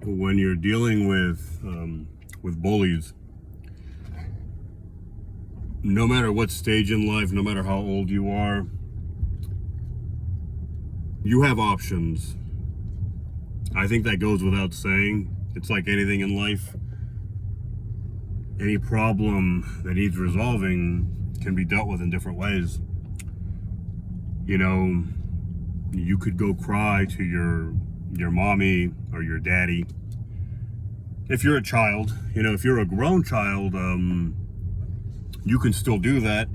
when you're dealing with bullies, no matter what stage in life, no matter how old you are, you have options. I think that goes without saying. It's like anything in life. Any problem that needs resolving can be dealt with in different ways. You know, you could go cry to your mommy or your daddy. If you're a child, if you're a grown child, you can still do that.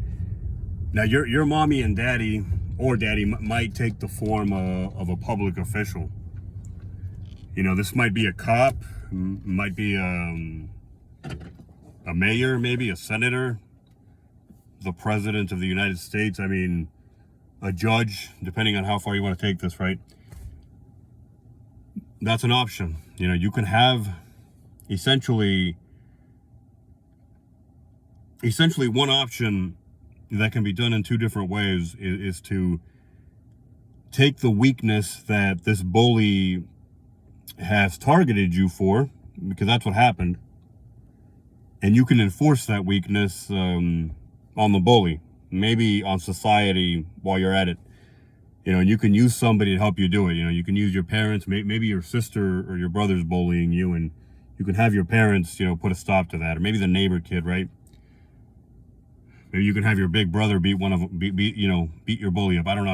Now, your mommy and daddy or daddy might take the form of a public official. This might be a cop, might be a mayor, maybe a senator, the president of the United States. I mean, a judge, depending on how far you want to take this, right? That's an option. You can have essentially one option that can be done in two different ways is to take the weakness that this bully has targeted you for, because that's what happened, and you can enforce that weakness on the bully, maybe on society while you're at it. And you can use somebody to help you do it. You can use your parents, maybe your sister or your brother's bullying you, and you can have your parents, put a stop to that, or maybe the neighbor kid, right? Maybe you can have your big brother beat your bully up. I don't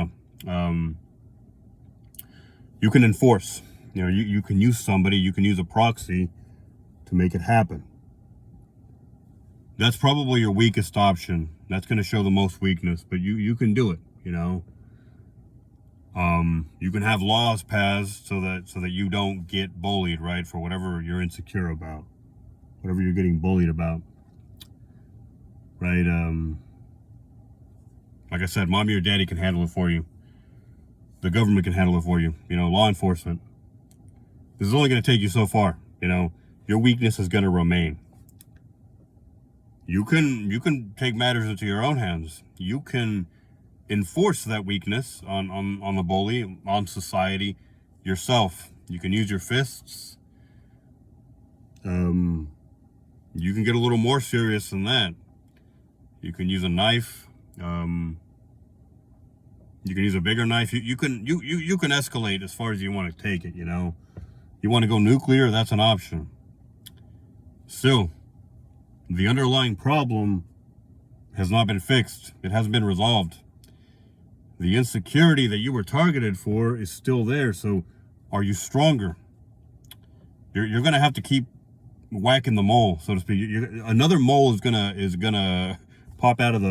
know. You can enforce. You can use somebody. You can use a proxy to make it happen. That's probably your weakest option. That's going to show the most weakness, but you can do it. You can have laws passed so that you don't get bullied, right? For whatever you're insecure about, whatever you're getting bullied about. Right? Like I said, mommy or daddy can handle it for you. The government can handle it for you. Law enforcement. This is only going to take you so far. Your weakness is going to remain. You can take matters into your own hands. You can enforce that weakness on the bully, on society, yourself. You can use your fists. You can get a little more serious than that. You can use a knife. You can use a bigger knife. You can escalate as far as you want to take it. You want to go nuclear, that's an option. Still, the underlying problem has not been fixed. It hasn't been resolved. The insecurity that you were targeted for is still there. So, are you stronger? You're gonna have to keep whacking the mole, so to speak. Another mole is gonna pop out of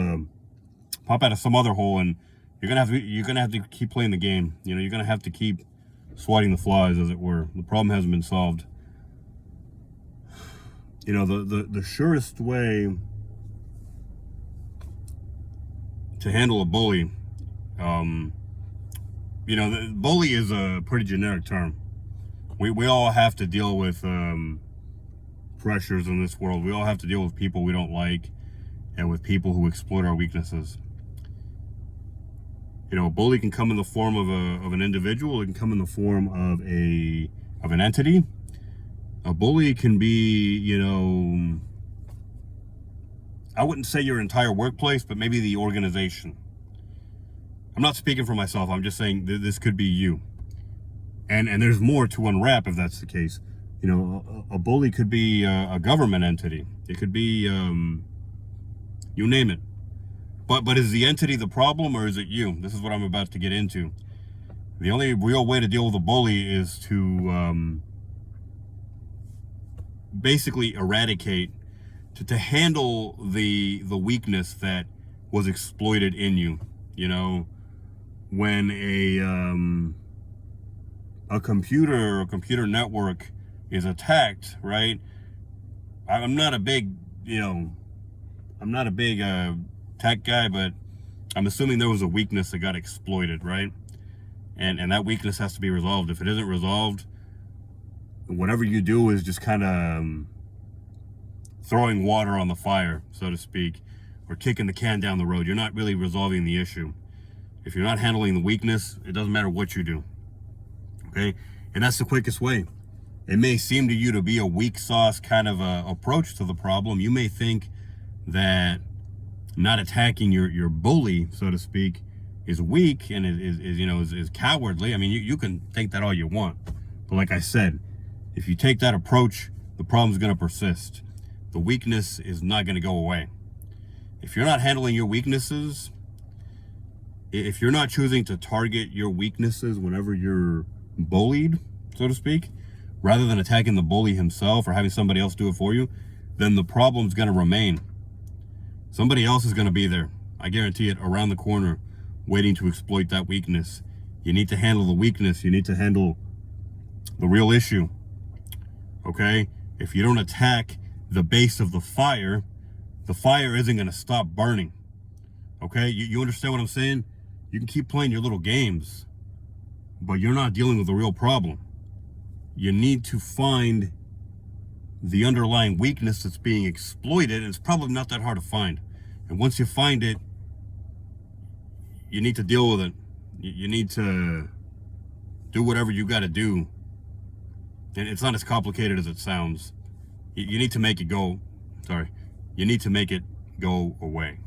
some other hole, and you're gonna have to keep playing the game. You're gonna have to keep swatting the flies, as it were. The problem hasn't been solved. The surest way to handle a bully, the bully is a pretty generic term. We all have to deal with pressures in this world. We all have to deal with people we don't like, and with people who exploit our weaknesses. A bully can come in the form of an individual. It can come in the form of an entity. A bully can be, I wouldn't say your entire workplace, but maybe the organization. I'm not speaking for myself. I'm just saying this could be you. And there's more to unwrap if that's the case. A bully could be a government entity. It could be, you name it. But is the entity the problem, or is it you? This is what I'm about to get into. The only real way to deal with a bully is to basically eradicate, to handle the weakness that was exploited in you. When a computer or a computer network is attacked, right? I'm not a big tech guy, but I'm assuming there was a weakness that got exploited, right? And that weakness has to be resolved. If it isn't resolved, whatever you do is just kind of throwing water on the fire, so to speak, or kicking the can down the road. You're not really resolving the issue. If you're not handling the weakness, it doesn't matter what you do. Okay? And that's the quickest way. It may seem to you to be a weak sauce kind of a approach to the problem. You may think that not attacking your bully, so to speak, is weak and is cowardly. I mean, you can think that all you want, but like I said, if you take that approach, the problem's going to persist. The weakness is not going to go away. If you're not handling your weaknesses, if you're not choosing to target your weaknesses whenever you're bullied, so to speak, rather than attacking the bully himself or having somebody else do it for you, then the problem's going to remain. Somebody else is going to be there, I guarantee it, around the corner, waiting to exploit that weakness. You need to handle the weakness. You need to handle the real issue. Okay? If you don't attack the base of the fire isn't going to stop burning. Okay? You understand what I'm saying? You can keep playing your little games, but you're not dealing with the real problem. You need to find the underlying weakness that's being exploited, and it's probably not that hard to find. And once you find it, you need to deal with it. You need to do whatever you got to do. And it's not as complicated as it sounds. You need to make it go, you need to make it go away.